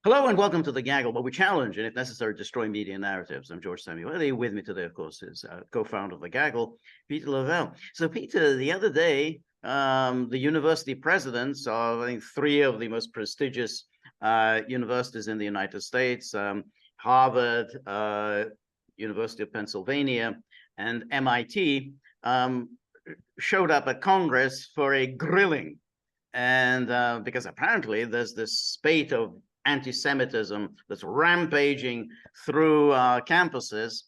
Hello and welcome to The Gaggle, where we challenge and, if necessary, destroy media narratives. I'm George Szamuely. With me today, of course, is co-founder of The Gaggle, Peter Lavelle. So, Peter, the other day, the university presidents of, I think, three of the most prestigious universities in the United States, Harvard, University of Pennsylvania, and MIT, showed up at Congress for a grilling. And because apparently there's this spate of anti-Semitism that's rampaging through campuses,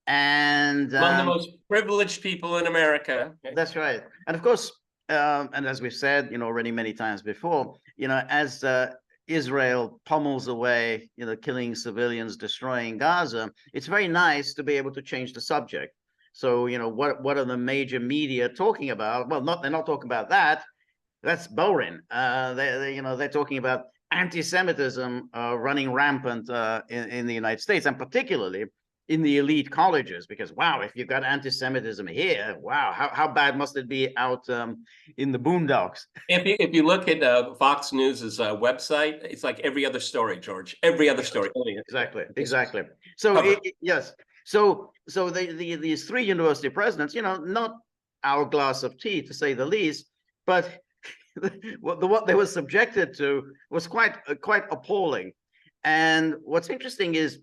and among the most privileged people in America. That's right. And of course, and as we've said, already many times before, as Israel pummels away, killing civilians, destroying Gaza, it's very nice to be able to change the subject. So, what are the major media talking about? Well, they're not talking about that. That's boring. They're talking about anti-Semitism running rampant in the United States, and particularly in the elite colleges, because wow, if you've got anti-Semitism here, wow, how bad must it be out in the boondocks? If you look at Fox News's website, it's like every other story, George. Every other story. Exactly. So yes. So these three university presidents, not our glass of tea, to say the least, but what they were subjected to was quite appalling. And what's interesting is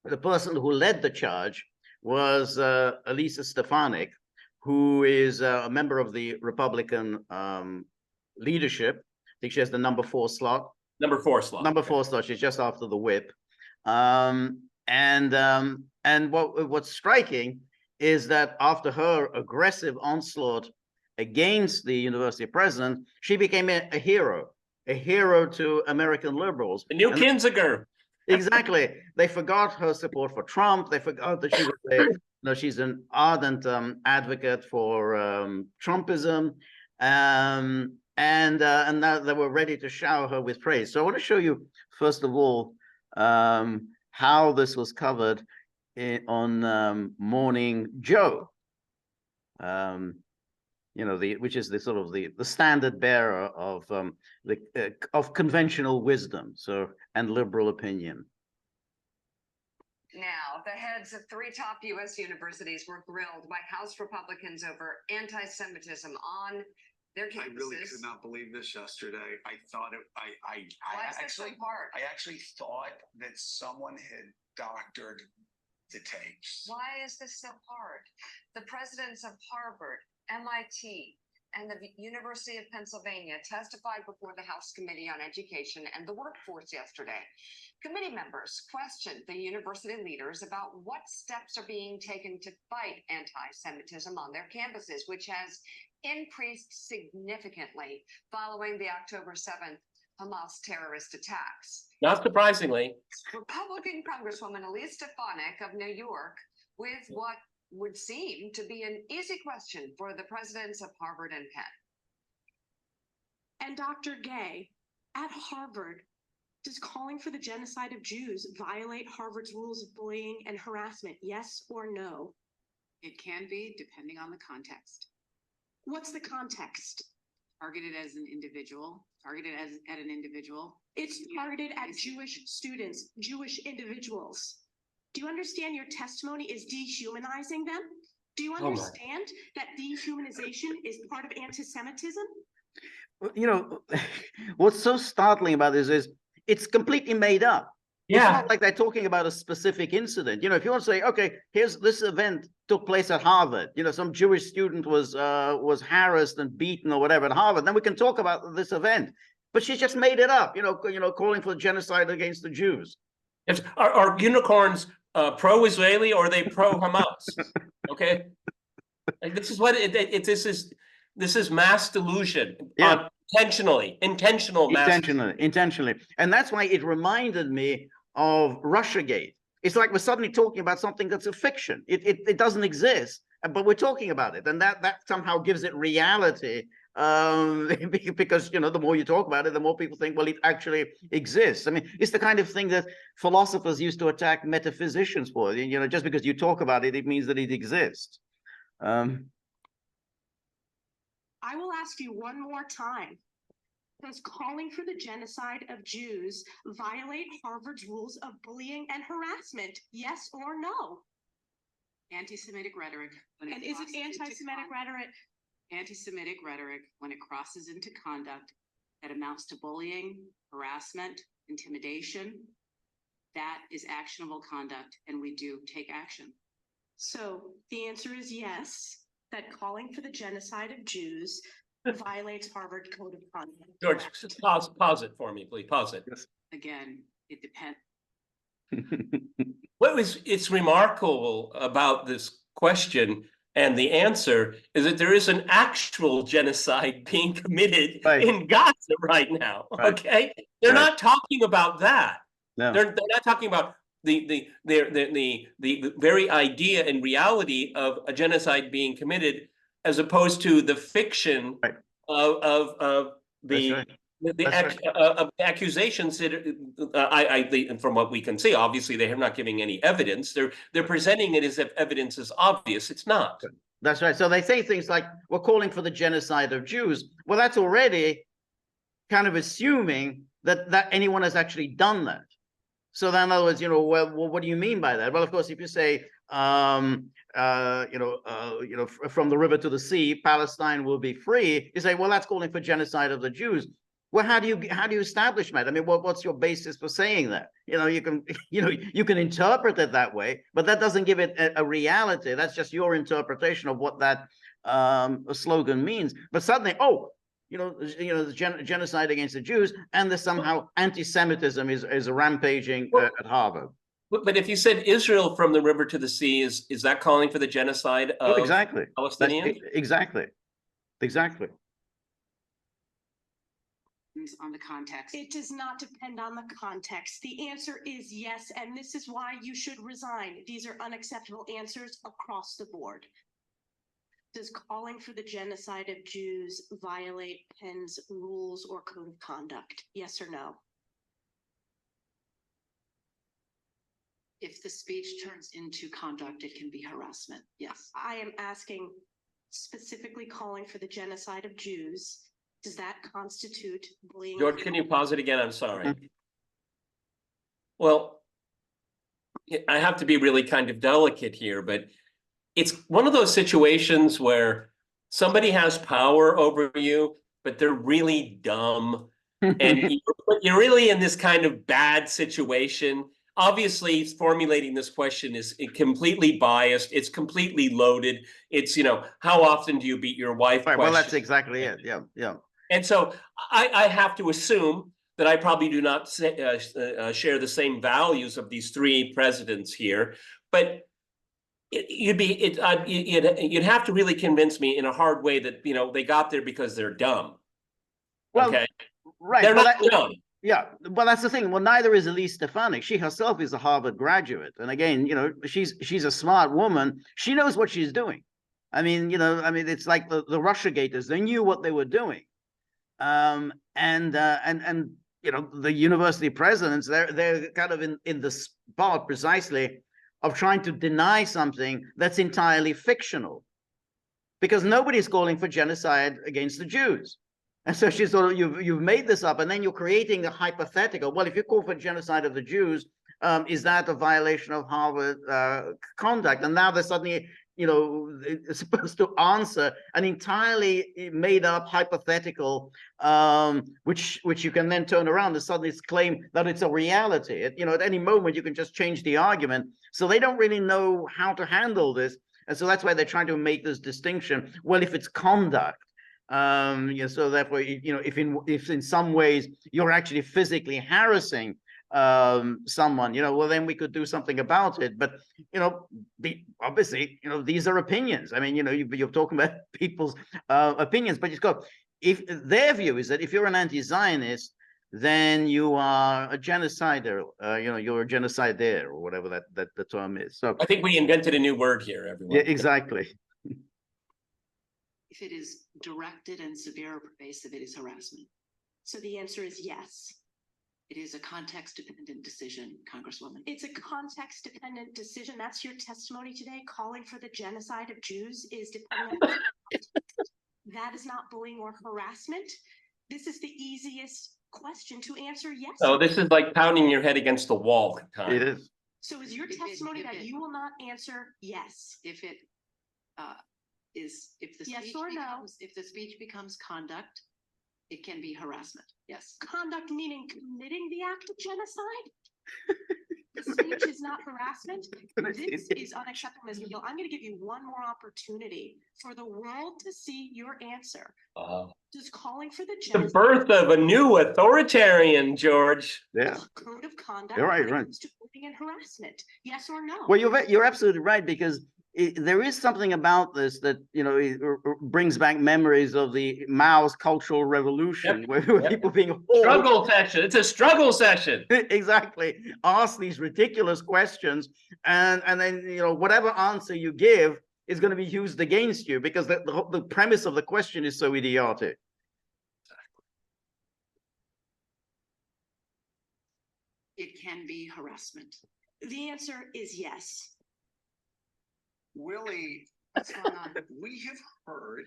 the person who led the charge was Elisa Stefanik, who is a member of the Republican leadership. I think she has the number 4 slot. Number 4 slot. Number 4 slot. She's just after the whip. And what's striking is that after her aggressive onslaught against the university president, she became a hero to American liberals. A new Kinzinger. Exactly. They forgot her support for Trump. They forgot that she was she's an ardent advocate for Trumpism, and now they were ready to shower her with praise. So I want to show you first of all how this was covered on Morning Joe. Which is the sort of the standard bearer of of conventional wisdom, and liberal opinion. Now, the heads of 3 top U.S. universities were grilled by House Republicans over anti-Semitism on their campuses. I really could not believe this yesterday. I thought it. I actually thought that someone had doctored the tapes. Why is this so hard? The presidents of Harvard, MIT, and the University of Pennsylvania testified before the House Committee on Education and the Workforce yesterday. Committee members questioned the university leaders about what steps are being taken to fight anti-Semitism on their campuses, which has increased significantly following the October 7th Hamas terrorist attacks. Not surprisingly. Republican Congresswoman Elisa Stefanik of New York with what would seem to be an easy question for the presidents of Harvard and Penn. And Dr. Gay, at Harvard, does calling for the genocide of Jews violate Harvard's rules of bullying and harassment, yes or no? It can be, depending on the context. What's the context? Targeted as an individual, at an individual. It's targeted at Jewish students, Jewish individuals. Do you understand your testimony is dehumanizing them? Do you understand that dehumanization is part of anti-Semitism? What's so startling about this is it's completely made up. Yeah. It's not like they're talking about a specific incident. If you want to say, okay, here's this event took place at Harvard. Some Jewish student was harassed and beaten or whatever at Harvard. Then we can talk about this event. But she's just made it up. Calling for genocide against the Jews. Yes. Are unicorns pro-Israeli or are they pro-Hamas? Okay, this is what this is mass delusion. Yeah. Intentional mass. Intentionally, and that's why it reminded me of Russiagate. It's like we're suddenly talking about something that's a fiction. It doesn't exist, but we're talking about it, and that somehow gives it reality. Because the more you talk about it, the more people think, well, it actually exists. I mean, it's the kind of thing that philosophers used to attack metaphysicians for. Just because you talk about it, it means that it exists. I will ask you one more time. Does calling for the genocide of Jews violate Harvard's rules of bullying and harassment? Yes or no? Anti-Semitic rhetoric. when And is it crosses into anti-Semitic rhetoric? Anti-Semitic rhetoric, when it crosses into conduct that amounts to bullying, harassment, intimidation, that is actionable conduct, and we do take action. So the answer is yes, that calling for the genocide of Jews violates Harvard Code of Conduct. George, correct? pause it for me, please. Pause it. Again, it depends. It's remarkable about this question and the answer is that there is an actual genocide being committed Right. in Gaza right now. Right. Okay, they're Right. not talking about that. No. They're not talking about the very idea and reality of a genocide being committed, as opposed to the fiction Right. of That's the right. the That's of accusations that from what we can see, obviously they're not giving any evidence. They're presenting it as if evidence is obvious. It's not. That's right. So they say things like, we're calling for the genocide of Jews. Well, that's already kind of assuming that anyone has actually done that. So then, in other words, well, what do you mean by that? Well, of course, if you say, from the river to the sea, Palestine will be free, you say, well, that's calling for genocide of the Jews. Well, how do you establish that? I mean, what's your basis for saying that? You can interpret it that way, but that doesn't give it a reality. That's just your interpretation of what that slogan means. But suddenly, the genocide against the Jews, and there's somehow anti-Semitism is rampaging at Harvard. But if you said Israel from the river to the sea, is that calling for the genocide of exactly. Palestinians? Exactly. On the context. It does not depend on the context. The answer is yes, and this is why you should resign. These are unacceptable answers across the board. Does calling for the genocide of Jews violate Penn's rules or code of conduct? Yes or no? If the speech turns into conduct, it can be harassment. Yes. I am asking specifically calling for the genocide of Jews. Does that constitute bullying? George, can you pause it again? I'm sorry. Well, I have to be really kind of delicate here, but it's one of those situations where somebody has power over you, but they're really dumb. And you're really in this kind of bad situation. Obviously, formulating this question is completely biased. It's completely loaded. It's, how often do you beat your wife? Right, well, that's exactly it. Yeah. And so I have to assume that I probably do not share the same values of these three presidents here, but you'd have to really convince me in a hard way that they got there because they're dumb. Well, okay, right? They're not dumb. Yeah, well, that's the thing. Well, neither is Elise Stefanik. She herself is a Harvard graduate, and again, she's a smart woman. She knows what she's doing. I mean, it's like the Russiagators. They knew what they were doing. And the university presidents, they're kind of in the spot precisely of trying to deny something that's entirely fictional, because nobody's calling for genocide against the Jews. And so she's sort of, you've made this up, and then you're creating a hypothetical. Well, if you call for genocide of the Jews, is that a violation of Harvard conduct? And now they're suddenly supposed to answer an entirely made up hypothetical, which you can then turn around and suddenly claim that it's a reality. At any moment you can just change the argument. So they don't really know how to handle this, and so that's why they're trying to make this distinction. Well, if it's conduct, so therefore, if in some ways you're actually physically harassing someone, well, then we could do something about it. But obviously, these are opinions. I mean, you're talking about people's opinions, but if their view is that if you're an anti-Zionist, then you are a genocider. You're a genocidaire, or whatever that the term is. So I think we invented a new word here, everyone. Yeah, exactly. If it is directed and severe or pervasive, it is harassment. So the answer is yes. It is a context-dependent decision, Congresswoman. It's a context-dependent decision. That's your testimony today. Calling for the genocide of Jews is dependent. That is not bullying or harassment. This is the easiest question to answer yes. Oh, this is like pounding your head against the wall time. It is. So is your testimony that you will not answer yes? If it if the Yes speech or no? becomes, if the speech becomes conduct, it can be harassment. Yes. Conduct meaning committing the act of genocide? The speech is not harassment. This is unacceptable, Ms. McGill. I'm going to give you one more opportunity for the world to see your answer. Does calling for the The genocide birth of a new authoritarian, George. Yeah. code of conduct You're right, when it right. comes to bullying and harassment? Yes or no? Well, you're absolutely right, because there is something about this that, you know, it brings back memories of the Mao's Cultural Revolution, where people being hauled. Struggle session. It's a struggle session. Exactly. Ask these ridiculous questions, and then, you know, whatever answer you give is going to be used against you, because the premise of the question is so idiotic. It can be harassment. The answer is yes. Willie, What's going on? we have heard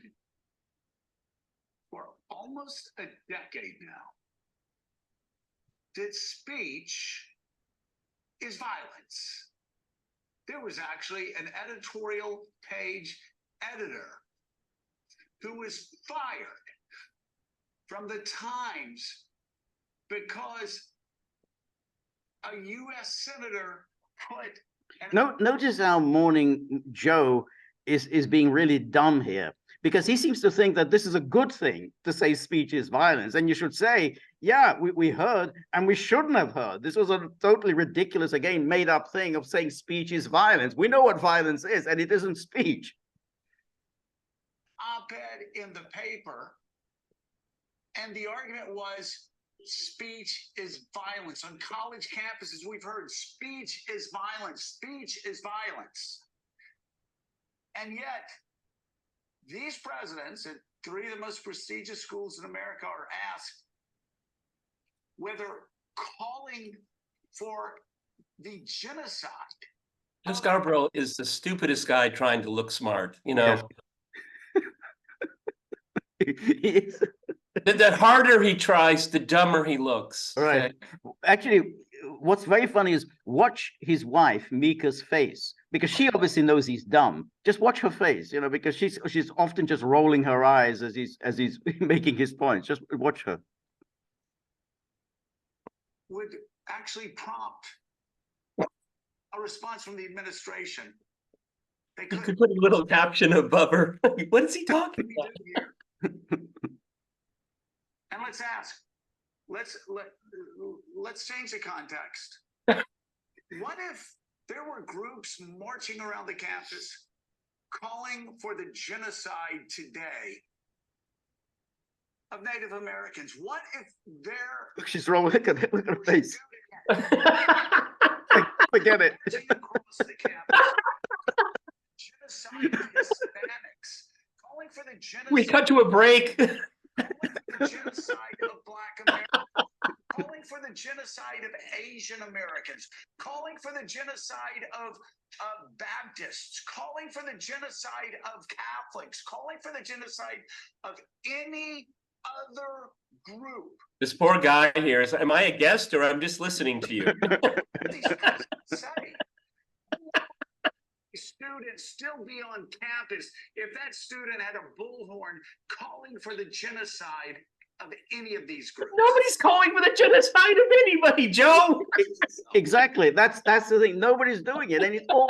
for almost a decade now that speech is violence. There was actually an editorial page editor who was fired from the Times because a U.S. senator put Notice how Morning Joe is being really dumb here, because he seems to think that this is a good thing to say speech is violence. And you should say, yeah, we heard, and we shouldn't have heard. This was a totally ridiculous, again, made up thing of saying speech is violence. We know what violence is, and it isn't speech. op-ed in the paper, and the argument was speech is violence. On college campuses, we've heard speech is violence, speech is violence. And yet, these presidents at three of the most prestigious schools in America are asked whether calling for the genocide. Joe Scarborough is the stupidest guy trying to look smart, you know. Yes. The harder he tries, the dumber he looks. Right. Okay? Actually, what's very funny is watch his wife, Mika's face, because she obviously knows he's dumb. Just watch her face, you know, because she's often just rolling her eyes as he's making his points. Just watch her. Would actually prompt a response from the administration. They You could put a little caption above her. What is he talking about? And let's ask, let's change the context. What if there were groups marching around the campus calling for the genocide today of Native Americans? What if they're She's rolling. Look at her face. Forget it. across the campus, genocide of Hispanics, calling for the genocide. We cut to a break. The genocide of Black Americans, calling for the genocide of Asian Americans, calling for the genocide of Baptists, calling for the genocide of Catholics, calling for the genocide of any other group. This poor guy here is, am I a guest or I'm just listening to you? These presidents say, students still be on campus if that student had a bullhorn calling for the genocide of any of these groups. Nobody's calling for the genocide of anybody, Joe. Exactly. That's the thing. Nobody's doing it, and it's all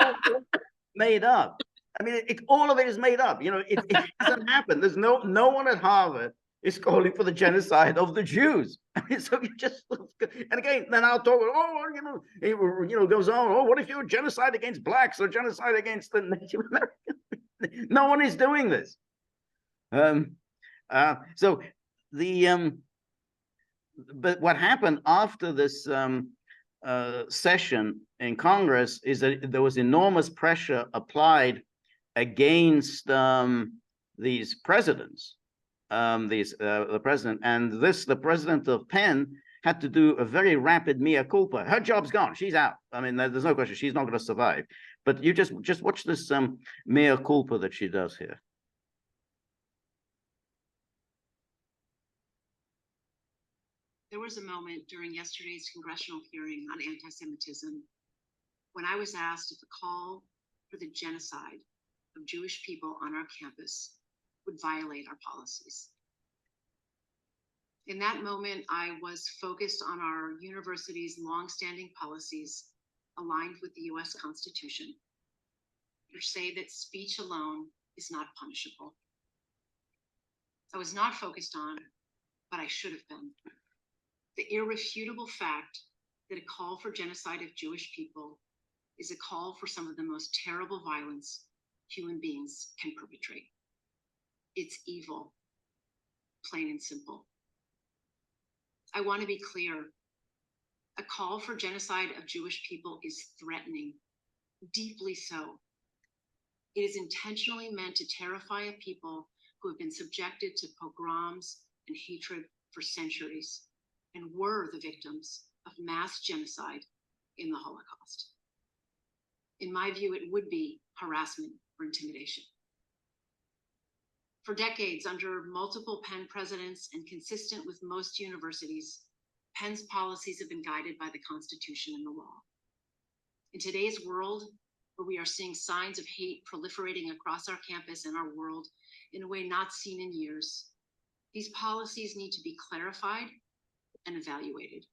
made up. I mean, all of it is made up. You know, it doesn't happen. There's no one at Harvard is calling for the genocide of the Jews. I mean, so you just, and again, then I'll talk, it goes on, oh, what if you were genocide against blacks or genocide against the Native Americans? No one is doing this. So the, but what happened after this session in Congress is that there was enormous pressure applied against these presidents. The president, and the president of Penn had to do a very rapid mea culpa. Her job's gone. She's out. I mean, there's no question. She's not going to survive. But you just watch this mea culpa that she does here. There was a moment during yesterday's congressional hearing on anti-Semitism when I was asked if the call for the genocide of Jewish people on our campus would violate our policies. In that moment, I was focused on our university's longstanding policies aligned with the US Constitution, which say that speech alone is not punishable. I was not focused on, but I should have been, the irrefutable fact that a call for genocide of Jewish people is a call for some of the most terrible violence human beings can perpetrate. It's evil, plain and simple. I want to be clear. A call for genocide of Jewish people is threatening, deeply so. It is intentionally meant to terrify a people who have been subjected to pogroms and hatred for centuries and were the victims of mass genocide in the Holocaust. In my view, it would be harassment or intimidation. For decades, under multiple Penn presidents and consistent with most universities, Penn's policies have been guided by the Constitution and the law. In today's world, where we are seeing signs of hate proliferating across our campus and our world in a way not seen in years, these policies need to be clarified and evaluated.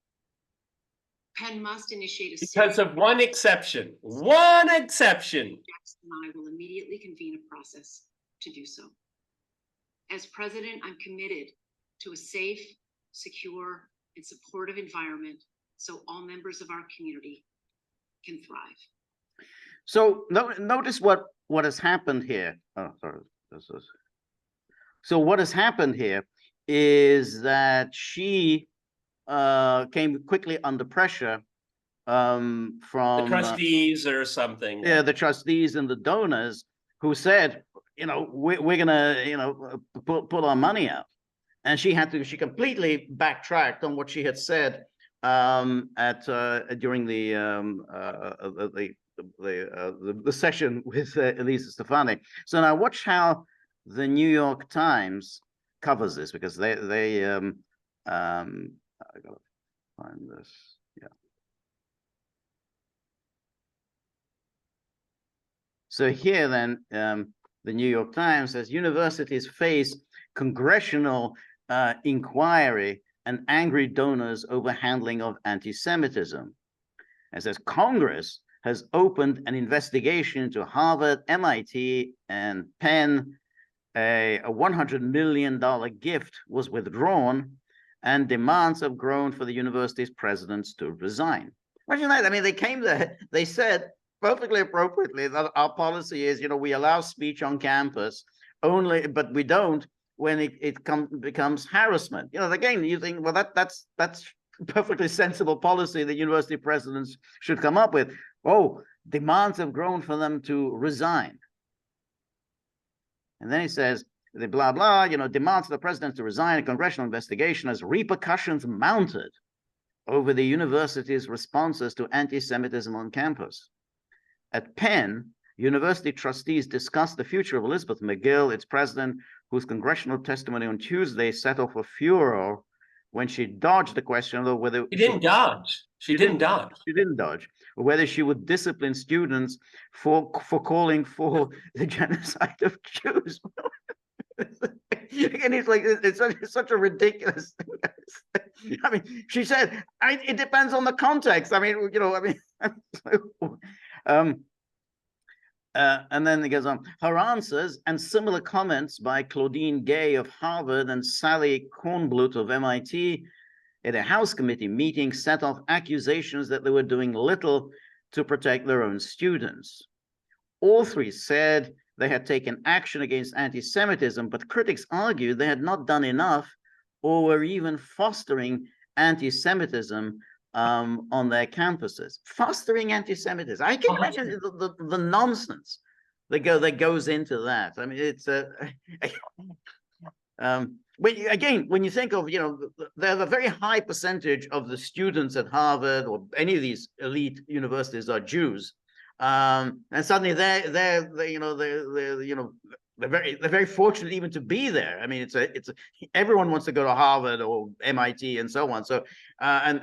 Penn must initiate a Because of one exception. One exception. And I will immediately convene a process to do so. As president, I'm committed to a safe, secure, and supportive environment so all members of our community can thrive. So notice what has happened here. Oh, sorry. So what has happened here is that she came quickly under pressure from The trustees or something. Yeah, the trustees and the donors who said, you know, we're gonna, you know, put our money out, and she completely backtracked on what she had said during the session with Elisa Stefani. So now watch how the New York Times covers this, because they I gotta find this. Yeah. So here then, the New York Times says universities face congressional inquiry and angry donors over handling of anti-Semitism. It says Congress has opened an investigation into Harvard, MIT, and Penn. A $100 million gift was withdrawn, and demands have grown for the university's presidents to resign. Imagine that. I mean, they came there, they said perfectly appropriately that our policy is, you know, we allow speech on campus only, but we don't when it becomes harassment. You know, again, you think, well, that's perfectly sensible policy that university presidents should come up with. Oh, demands have grown for them to resign. And then he says, the blah, blah, you know, demands for the president to resign. A congressional investigation has repercussions mounted over the university's responses to anti-Semitism on campus. At Penn, university trustees discussed the future of Elizabeth McGill, its president, whose congressional testimony on Tuesday set off a furor when she dodged the question of whether She didn't dodge. She didn't dodge. She didn't dodge. Whether she would discipline students for calling for the genocide of Jews. And it's like, it's such a ridiculous thing. I mean, she said, it depends on the context. I mean, you know, I mean, and then it goes on. Her answers and similar comments by Claudine Gay of Harvard and Sally Kornblut of MIT at a House committee meeting set off accusations that they were doing little to protect their own students. All three said they had taken action against anti-Semitism, but critics argued they had not done enough or were even fostering anti-Semitism on their campuses. Fostering anti-Semitism. I can imagine the nonsense that goes into that. I mean, it's again, when you think of, you know, there's a very high percentage of the students at Harvard or any of these elite universities are Jews, and suddenly they're they're very fortunate even to be there. I mean, everyone wants to go to Harvard or MIT and so on. So and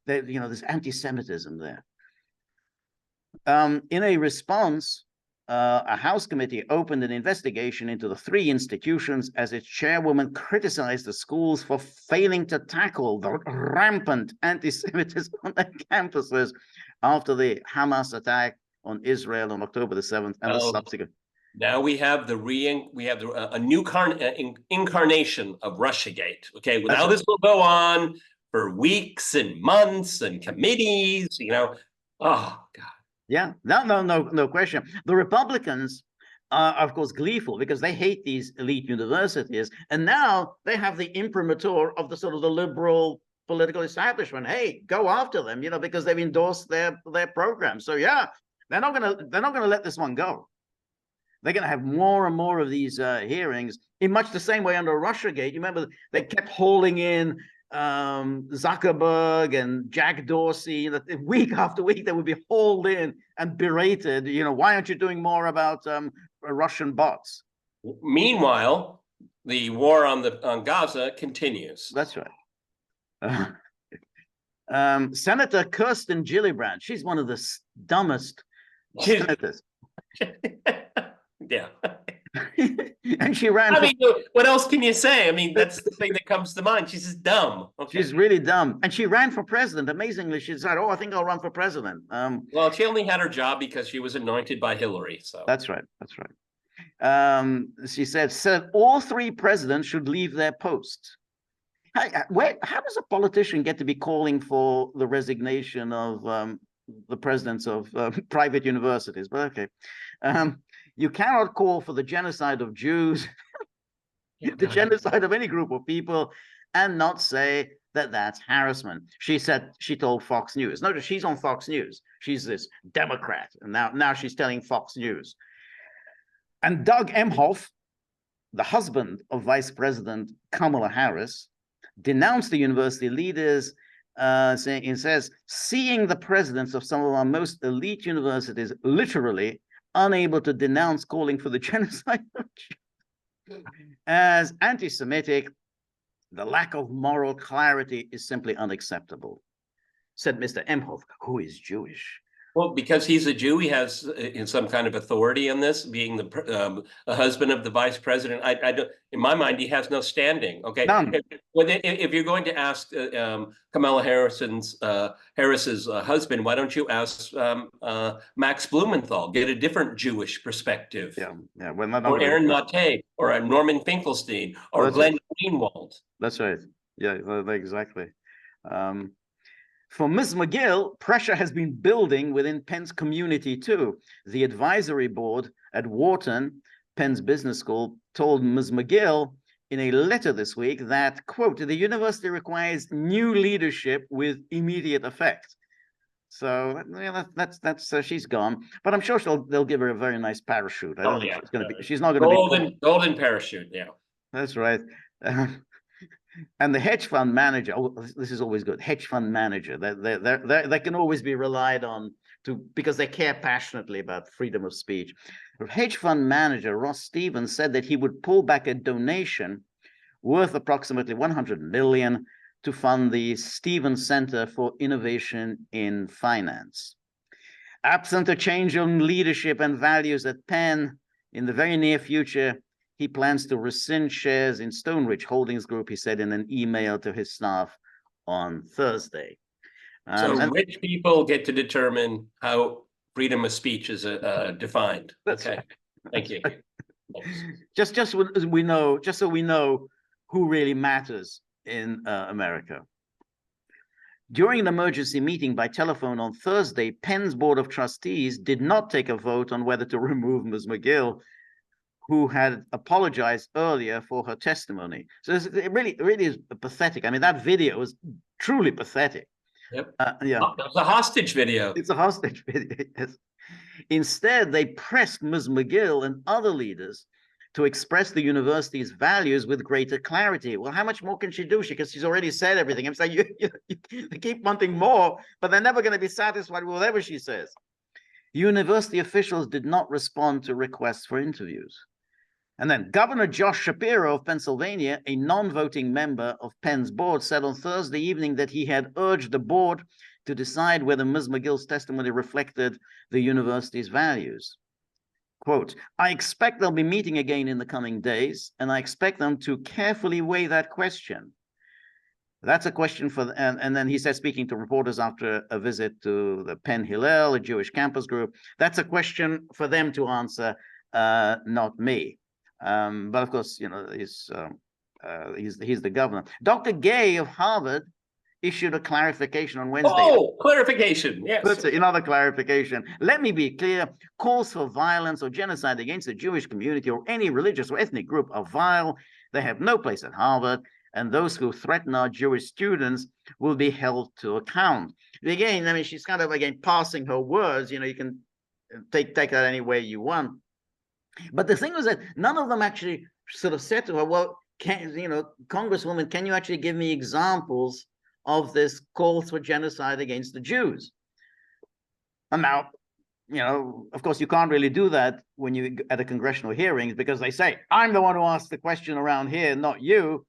there's anti-Semitism there. In a response, a House committee opened an investigation into the three institutions as its chairwoman criticized the schools for failing to tackle the rampant anti-Semitism on their campuses after the Hamas attack on Israel on October the 7th and the subsequent. Now we have a new incarnation of Russiagate. Okay, well, now this will go on for weeks and months and committees. Oh God. Yeah, no question. The Republicans are, of course, gleeful because they hate these elite universities, and now they have the imprimatur of the sort of the liberal political establishment. Hey, go after them, because they've endorsed their program. So yeah, they're not gonna let this one go. They're going to have more and more of these hearings in much the same way under Russiagate. You remember they kept hauling in Zuckerberg and Jack Dorsey. Week after week, they would be hauled in and berated. Why aren't you doing more about Russian bots? Meanwhile, the war on Gaza continues. That's right. Senator Kirsten Gillibrand. She's one of the dumbest senators. Yeah. And she ran. What else can you say? I mean, that's the thing that comes to mind. She's just dumb. Okay. She's really dumb. And she ran for president. Amazingly, she said, I think I'll run for president. Well, she only had her job because she was anointed by Hillary. So That's right. She said all three presidents should leave their posts. How does a politician get to be calling for the resignation of the presidents of private universities? But okay. You cannot call for the genocide of Jews, the genocide of any group of people, and not say that that's harassment. She told Fox News. Notice she's on Fox News. She's this Democrat, and now she's telling Fox News. And Doug Emhoff, the husband of Vice President Kamala Harris, denounced the university leaders, says, seeing the presidents of some of our most elite universities literally unable to denounce calling for the genocide as anti-Semitic, the lack of moral clarity is simply unacceptable, said Mr. Emhoff, who is Jewish. Well, because he's a Jew, he has some kind of authority in this, being the husband of the vice president. I don't, in my mind, he has no standing. Okay, none. If you're going to ask Kamala Harris's husband, why don't you ask Max Blumenthal? Get a different Jewish perspective. Yeah. Or Aaron Mate, or Norman Finkelstein, or Glenn Greenwald. That's right. Yeah, exactly. For Ms. McGill, pressure has been building within Penn's community too. The advisory board at Wharton, Penn's business school, told Ms. McGill in a letter this week that, quote, the university requires new leadership with immediate effect. So that's she's gone, but I'm sure they'll give her a very nice parachute. I don't think she's going to be. She's not going to be golden parachute. Yeah, that's right. And the hedge fund manager, this is always good. Hedge fund manager, they can always be relied on because they care passionately about freedom of speech. Hedge fund manager Ross Stevens said that he would pull back a donation worth approximately $100 million to fund the Stevens Center for Innovation in Finance. Absent a change in leadership and values at Penn in the very near future, he plans to rescind shares in Stone Ridge Holdings Group, he said in an email to his staff on Thursday. So rich people get to determine how freedom of speech is defined. Okay, right. Thank you. Just so we know who really matters in America. During an emergency meeting by telephone on Thursday, Penn's Board of Trustees did not take a vote on whether to remove Ms. McGill, who had apologized earlier for her testimony. So it really is pathetic. I mean, that video is truly pathetic. Yep. Yeah. It's a hostage video. It's a hostage video. Yes. Instead, they pressed Ms. McGill and other leaders to express the university's values with greater clarity. Well, how much more can she do? Because she's already said everything. I'm saying they keep wanting more, but they're never going to be satisfied with whatever she says. University officials did not respond to requests for interviews. And then Governor Josh Shapiro of Pennsylvania, a non-voting member of Penn's board, said on Thursday evening that he had urged the board to decide whether Ms. McGill's testimony reflected the university's values. Quote, I expect they'll be meeting again in the coming days, and I expect them to carefully weigh that question. That's a question for, and then he said, speaking to reporters after a visit to the Penn Hillel, a Jewish campus group, that's a question for them to answer, not me. But of course, you know, he's the governor. Dr. Gay of Harvard issued a clarification on Wednesday. Oh, clarification, yes. Another clarification. Let me be clear. Calls for violence or genocide against the Jewish community or any religious or ethnic group are vile. They have no place at Harvard, and those who threaten our Jewish students will be held to account. Again, I mean, she's kind of, again, passing her words. You know, you can take that any way you want. But the thing was that none of them actually sort of said to her, well, Congresswoman, can you actually give me examples of this call for genocide against the Jews? And now, you know, of course, you can't really do that when you at a congressional hearings, because they say, I'm the one who asked the question around here, not you.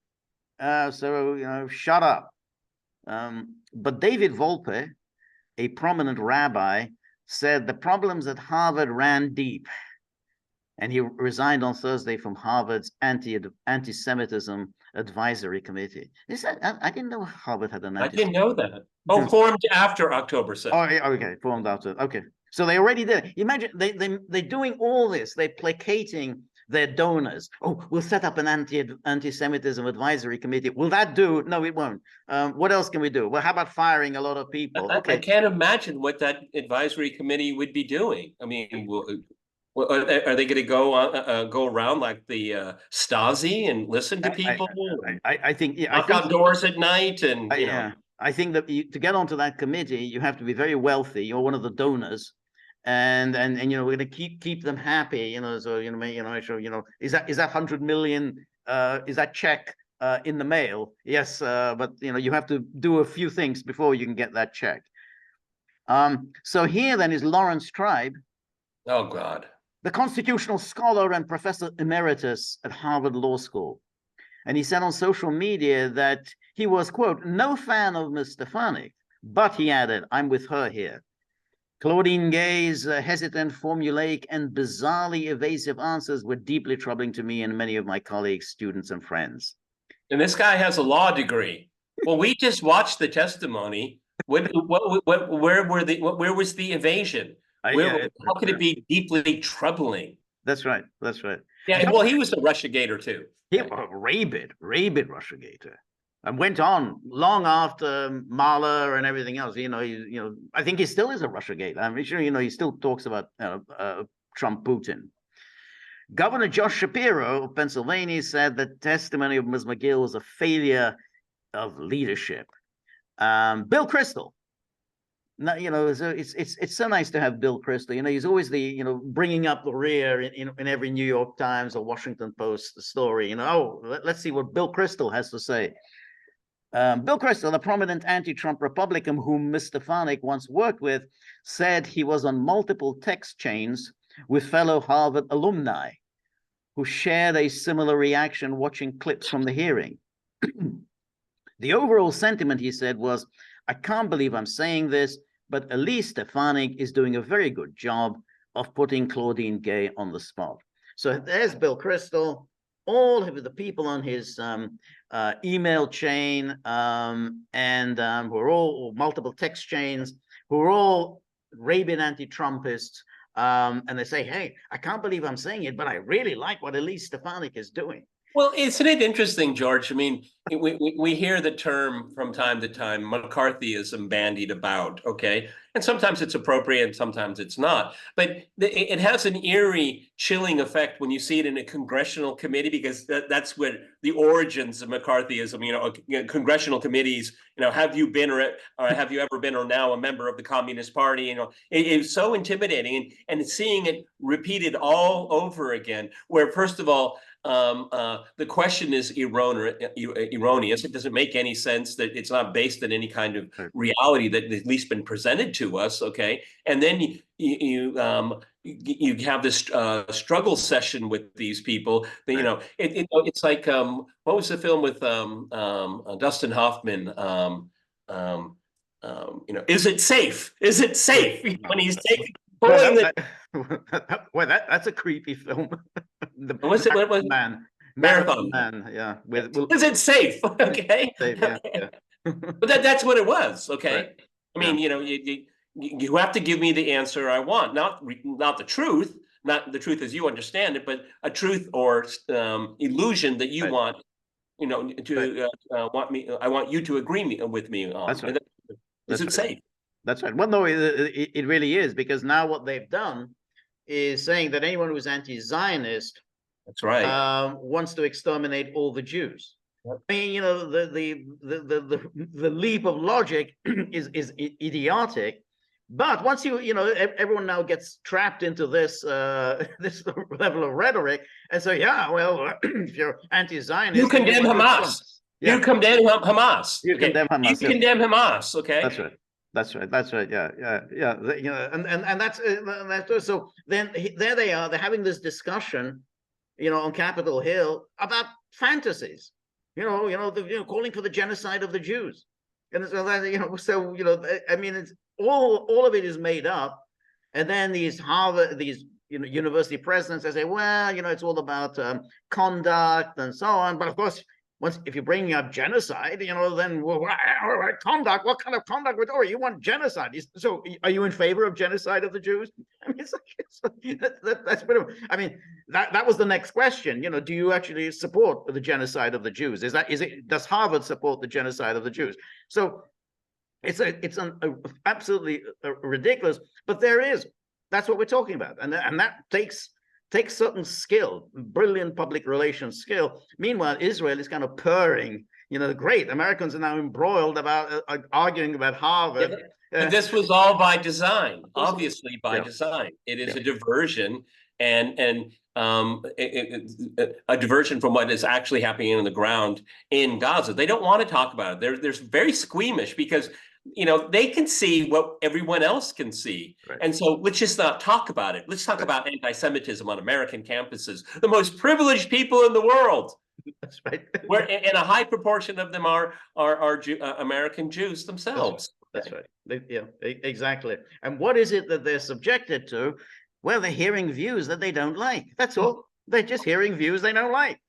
So, you know, shut up. But David Volpe, a prominent rabbi, said the problems at Harvard ran deep. And he resigned on Thursday from Harvard's anti-Semitism advisory committee. I didn't know Harvard had an I didn't know that. Oh, formed after October 7th. Oh, okay, formed after. Okay, so they already did. Imagine they're doing all this. They're placating their donors. Oh, we'll set up an anti-Semitism advisory committee. Will that do? No, it won't. What else can we do? Well, how about firing a lot of people? Okay. I can't imagine what that advisory committee would be doing. I mean, are they going to go around like the Stasi and listen to people? I think knock on doors at night, and you know. Yeah, I think that to get onto that committee, you have to be very wealthy. You're one of the donors, and you know, we're going to keep them happy. You know, so you know, is that 100 million? Is that check in the mail? Yes, but you know, you have to do a few things before you can get that check. So here then is Lawrence Tribe. Oh God. The constitutional scholar and professor emeritus at Harvard Law School. And he said on social media that he was, quote, no fan of Ms. Stefanik, but he added, I'm with her here. Claudine Gay's hesitant, formulaic, and bizarrely evasive answers were deeply troubling to me and many of my colleagues, students, and friends. And this guy has a law degree. Well, we just watched the testimony. Where was the evasion? How could it be deeply troubling? That's right. That's right. Yeah. Well, he was a Russiagator too. He was a rabid Russiagator, and went on long after Mahler and everything else. You know, I think he still is a Russiagator. I'm sure, you know, he still talks about Trump Putin. Governor Josh Shapiro of Pennsylvania said the testimony of Ms. McGill was a failure of leadership. Bill Kristol. No, you know, so it's so nice to have Bill Kristol. You know, he's always bringing up the rear in every New York Times or Washington Post story. You know, let's see what Bill Kristol has to say. Bill Kristol, a prominent anti-Trump Republican whom Ms. Stefanik once worked with, said he was on multiple text chains with fellow Harvard alumni who shared a similar reaction watching clips from the hearing. The overall sentiment, he said, was, I can't believe I'm saying this, but Elise Stefanik is doing a very good job of putting Claudine Gay on the spot. So there's Bill Kristol, all of the people on his email chain, and who are all multiple text chains, who are all rabid anti-Trumpists. And they say, hey, I can't believe I'm saying it, but I really like what Elise Stefanik is doing. Well, isn't it interesting, George? I mean, we hear the term from time to time, McCarthyism bandied about, okay? And sometimes it's appropriate and sometimes it's not. But it has an eerie, chilling effect when you see it in a congressional committee, because that's what the origins of McCarthyism, you know, congressional committees, you know, have you been or have you ever been or now a member of the Communist Party? You know, it's so intimidating, and seeing it repeated all over again, where first of all, the question is erroneous. erroneous. It doesn't make any sense, that it's not based on any kind of reality that at least been presented to us. Okay, and then you have this struggle session with these people. That, you know, it's like what was the film with Dustin Hoffman? You know, is it safe? Is it safe? When he's pulling that's a creepy film. What's it? What was Man. Marathon Man, yeah. Is it safe? Okay. Safe, yeah, yeah. But that's what it was. Okay. Right. I mean, you know, you have to give me the answer I want, not the truth, not the truth as you understand it, but a truth or illusion that you want, you know, to want me. I want you to agree with me on. That's right. Is it safe? That's right. Well, no, it really is, because now what they've done is saying that anyone who's anti-Zionist, that's right, wants to exterminate all the Jews. Yep. I mean, you know, the leap of logic is idiotic. But once you know, everyone now gets trapped into this this level of rhetoric, and so yeah, well, if you're anti-Zionist, you condemn Hamas. Yeah. You condemn Hamas. You condemn Hamas. You condemn Hamas. Okay. That's right. That's right. That's right. Yeah, yeah, yeah. You know, and that's so. Then there they are. They're having this discussion, you know, on Capitol Hill about fantasies. You know, calling for the genocide of the Jews, and so that, you know, I mean, it's all of it is made up, and then these university presidents, they say, well, you know, it's all about conduct and so on, but of course, if you're bringing up genocide, you know, then conduct, what kind of conduct? Oh, you want genocide? So are you in favor of genocide of the Jews? I mean, that's a bit of, I mean, that was the next question. You know, do you actually support the genocide of the Jews? Does Harvard support the genocide of the Jews? So it's absolutely ridiculous, but that's what we're talking about. And that takes certain skill, brilliant public relations skill. Meanwhile, Israel is kind of purring, you know, great, Americans are now embroiled about arguing about Harvard. Yeah. This was all by design, obviously by design. It is a diversion and a diversion from what is actually happening on the ground in Gaza. They don't want to talk about it. They're very squeamish because, you know, they can see what everyone else can see. Right. And so let's just not talk about it. Let's talk about anti-Semitism on American campuses, the most privileged people in the world. That's right. And a high proportion of them are American Jews themselves. That's right. Yeah, exactly. And what is it that they're subjected to? Well, they're hearing views that they don't like. That's all. They're just hearing views they don't like.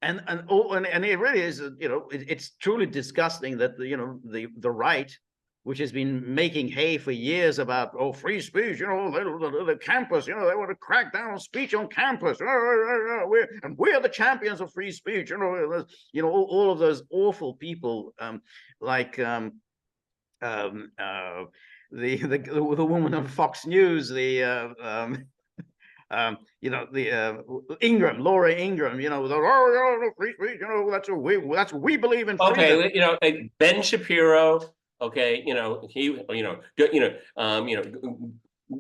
And it really is, you know, it's truly disgusting that the right, which has been making hay for years about free speech, you know, the campus, you know, they want to crack down on speech on campus, we're the champions of free speech, you know, all of those awful people, like the woman on Fox News, you know, Laura Ingram, you know, free speech, you know, that's what we believe in. Freedom. Okay, you know, Ben Shapiro. Okay, you know,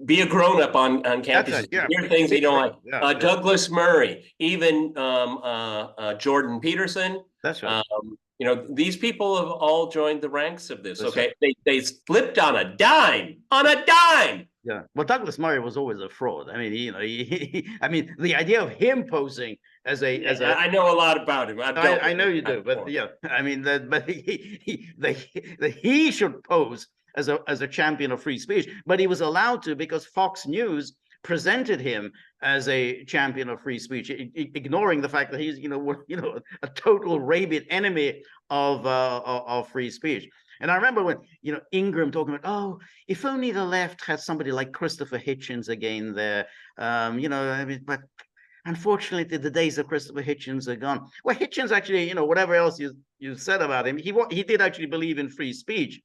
be a grown up on campus. Right, yeah. Hear things you don't like. Yeah, Douglas Murray, even Jordan Peterson. That's right. You know, these people have all joined the ranks of this. That's okay, right. They flipped on a dime. Yeah, well, Douglas Murray was always a fraud. I mean, you know, I mean, the idea of him posing as a I know a lot about him. I know you do, but yeah, I mean, but he should pose as a champion of free speech, but he was allowed to because Fox News presented him as a champion of free speech, ignoring the fact that he's a total rabid enemy of free speech. And I remember when, you know, Ingram talking about, oh, if only the left had somebody like Christopher Hitchens again there, you know, I mean, but unfortunately, the days of Christopher Hitchens are gone. Well, Hitchens actually, you know, whatever else you said about him, he did actually believe in free speech,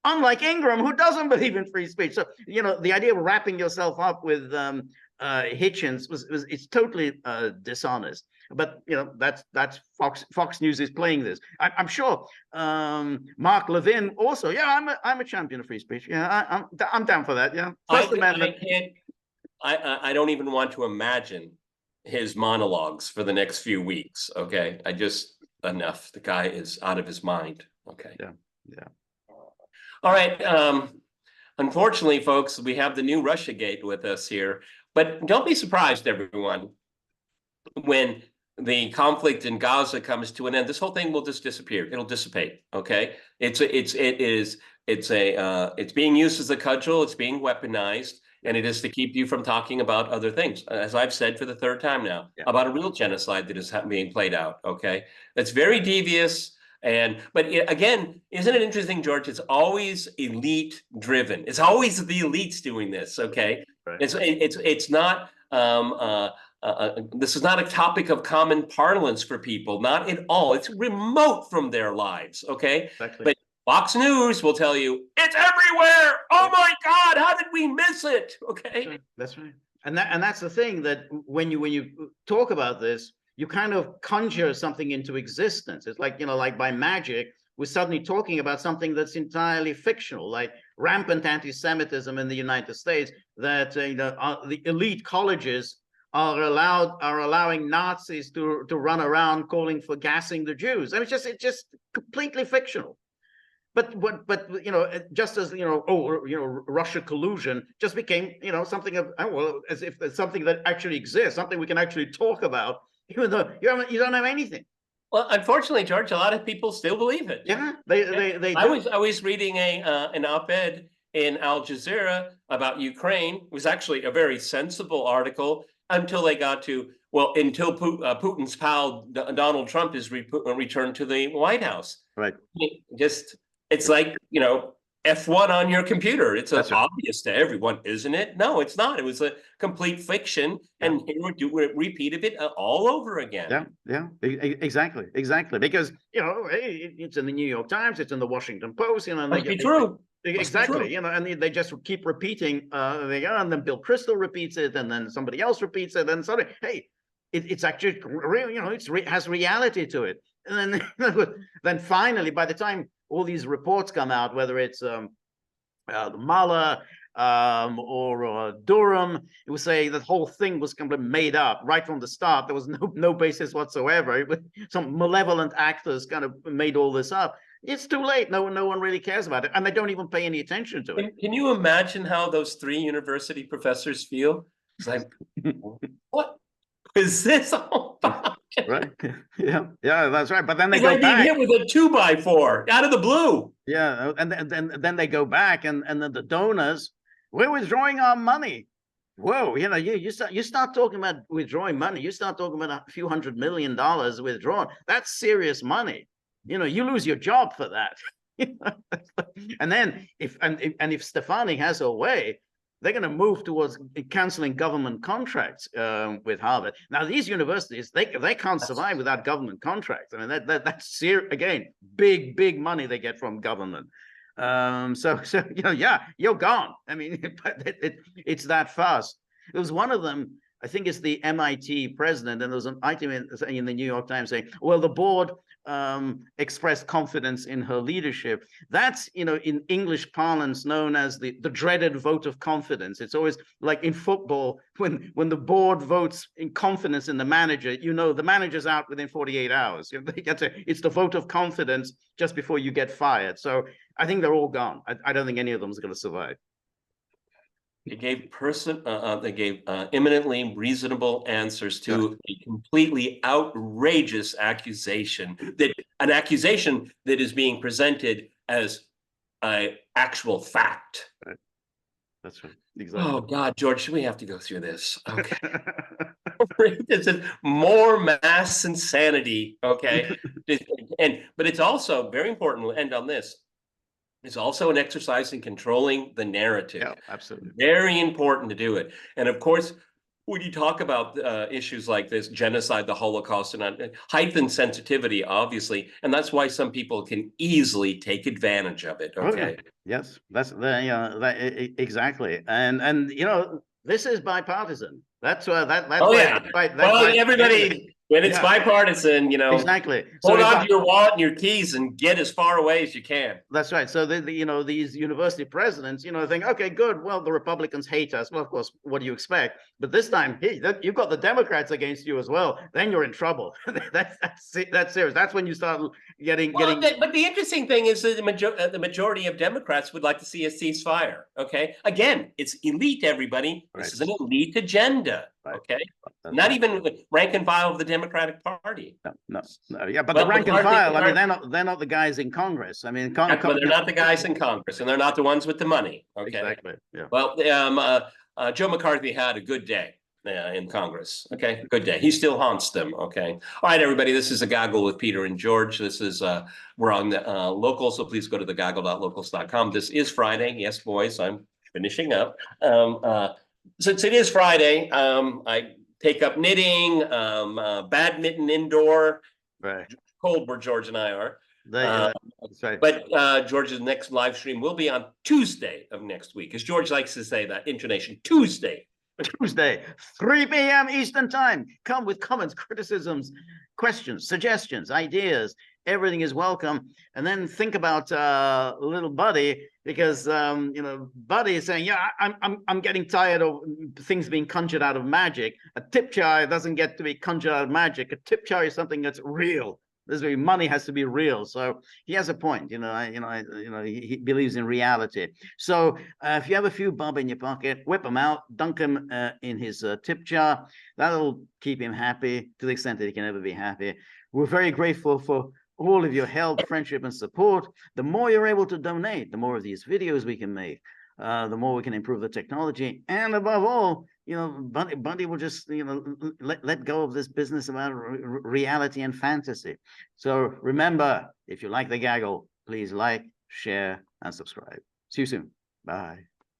unlike Ingram, who doesn't believe in free speech. So, you know, the idea of wrapping yourself up with Hitchens it's totally dishonest. But you know, that's Fox News is playing this. I'm sure Mark Levin also. Yeah, I'm a champion of free speech. Yeah, I'm down for that. Yeah, First Amendment. I don't even want to imagine his monologues for the next few weeks. Okay, enough. The guy is out of his mind. Okay. Yeah. All right. Unfortunately, folks, we have the new Russiagate with us here, but don't be surprised, everyone, when the conflict in Gaza comes to an end. This whole thing will just disappear. It'll dissipate. Okay. It's being used as a cudgel. It's being weaponized. And it is to keep you from talking about other things, as I've said for the third time now, about a real genocide that is being played out. Okay, that's very devious. But again, isn't it interesting, George? It's always elite driven. It's always the elites doing this. Okay, Right. It's not. This is not a topic of common parlance for people. Not at all. It's remote from their lives. Okay, Exactly. But Fox News will tell you it's everywhere. Oh my God, how did we miss it? Okay. That's right. And that's the thing, that when you talk about this, you kind of conjure something into existence. It's like, like by magic, we're suddenly talking about something that's entirely fictional, like rampant anti-Semitism in the United States, that the elite colleges are allowing Nazis to run around calling for gassing the Jews. I mean, it's just completely fictional. But just as Russia collusion just became something of, well, as if there's something that actually exists, something we can actually talk about, even though you don't have anything. Well, unfortunately, George, a lot of people still believe it. Yeah, they do. I was reading an op-ed in Al Jazeera about Ukraine. It was actually a very sensible article until they got to, until Putin's pal Donald Trump is returned to the White House. Right. It's like, F1 on your computer. It's obvious to everyone, isn't it? No, it's not. It was a complete fiction, and here we're repeated it all over again. Yeah, exactly. Because it's in the New York Times, it's in the Washington Post. Must be true. Exactly. And they just keep repeating. And then Bill Kristol repeats it, and then somebody else repeats it, and suddenly, hey, it's actually real. It has reality to it. And then finally, by the time all these reports come out, whether it's the Mueller or Durham, it will say the whole thing was completely made up right from the start. There was no basis whatsoever. Some malevolent actors kind of made all this up. It's too late. No one really cares about it, and they don't even pay any attention to it. Can you imagine how those 3 university professors feel? It's like, what is this all about? Right. Yeah, that's right. But then they it's go like back. Being hit with a 2x4 out of the blue. Yeah, and then they go back, and then the donors, we're withdrawing our money. Whoa, you start talking about withdrawing money. You start talking about a few $100 million withdrawn. That's serious money. You lose your job for that. And then if Stefani has her way, they're going to move towards canceling government contracts with Harvard. Now, these universities, they can't survive without government contracts. I mean, that's again, big money they get from government. So you're gone. I mean, it's that fast. There was one of them, I think it's the MIT president, and there was an item in the New York Times saying, well, the board expressed confidence in her leadership. That's, in English parlance, known as the dreaded vote of confidence. It's always like in football, when the board votes in confidence in the manager, the manager's out within 48 hours. It's the vote of confidence just before you get fired. So I think they're all gone. I don't think any of them is going to survive. They gave eminently reasonable answers to a completely outrageous accusation, an accusation that is being presented as an actual fact. Right. That's right. Exactly. Oh God, George, should we have to go through this? Okay. This is more mass insanity. Okay. But it's also very important. We'll end on this. It's also an exercise in controlling the narrative. Yeah, absolutely. Very important to do it. And of course, when you talk about issues like this, genocide, the Holocaust, and heightened sensitivity, obviously, and that's why some people can easily take advantage of it. Okay. Oh, yes, that's exactly. And this is bipartisan. That's why. Everybody When it's Yeah. bipartisan, Exactly. So hold if on I- to your wallet and your keys and get as far away as you can. That's right. So these university presidents, think, okay, good. Well, the Republicans hate us. Well, of course, what do you expect? But this time, hey, you've got the Democrats against you as well. Then you're in trouble. That's serious. That's when you start getting. But the interesting thing is that the majority of Democrats would like to see a ceasefire. Okay, again, it's elite. Everybody, this is an elite agenda. Right. Okay, That's not right. even rank and file of the Democratic Party. No. Yeah, but Well, the rank and McCarthy- file. I mean, they're not the guys in Congress. I mean, But they're not the guys in Congress, and they're not the ones with the money. Okay, Exactly. Yeah. well, Joe McCarthy had a good day in Congress. Okay, good day. He still haunts them. Okay. All right, everybody. This is a Gaggle with Peter and George. This is we're on the local, so please go to thegaggle.locals.com. This is Friday. Yes, boys, I'm finishing up. Since it is Friday, I take up knitting, badminton indoor. Right. Cold where George and I are. That's right. But George's next live stream will be on Tuesday of next week, as George likes to say that intonation. Tuesday. 3 p.m. Eastern Time. Come with comments, criticisms, questions, suggestions, ideas. Everything is welcome. And then think about little Buddy, because Buddy is saying, yeah, I'm getting tired of things being conjured out of magic. A tip jar doesn't get to be conjured out of magic. A tip jar is something that's real. Money has to be real. So he has a point. He believes in reality. So if you have a few bob in your pocket, whip them out, dunk them in his tip jar. That'll keep him happy to the extent that he can ever be happy. We're very grateful for all of your help, friendship, and support. The more you're able to donate, the more of these videos we can make, the more we can improve the technology. And above all, Bundy will just, let go of this business about reality and fantasy. So remember, if you like the Gaggle, please like, share, and subscribe. See you soon. Bye.